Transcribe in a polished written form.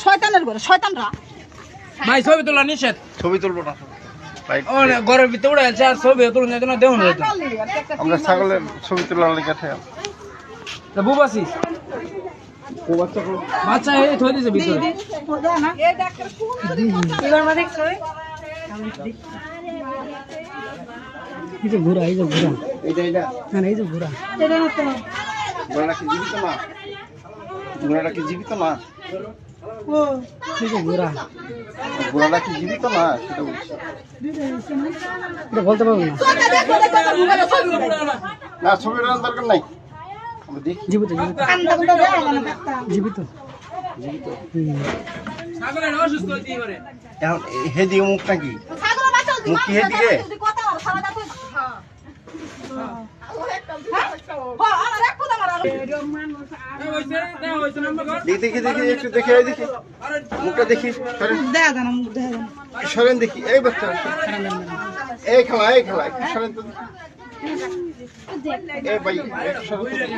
শয়তানের ঘরে শয়তানরা ভাই ছবি তোলা নিষেধ। ছবি তুলবো না ও না, ঘরের ভিতরে উড়ে আছে আর ছবি তুলুন না দেও না তো। আমরা ছাগলের ছবি তোলার লেগে থাকে তা বুবাসি ও বাচ্চা বাচ্চা এই থই দিছে ভিতরে। এই যে ঘোড়া এই যে ঘোড়া এইটা না এই যে ঘোড়া ঘোড়াটা কি জীবিত না? ঘোড়াটা কি জীবিত না? এই যে ঘোড়া ঘোড়াটা কি জীবিত না সেটা বলছি। এটা বলতে পারবো না না ছবির দরকার নাই, আমরা দেখি। জীবিত জীবিত জীবিত জীবিত ছাগলের অসুস্থ হইতে পারে। এখন হেদিকে মুখ নাকি মুখ কি হেদিকে? দেখি একটু দেখে দেখি মুখটা দেখি সরেন দেখি। এই বাচ্চা এই খেলা একটু সরেন তো দেখি। এই ভাই একটু সরেন তো দেখি।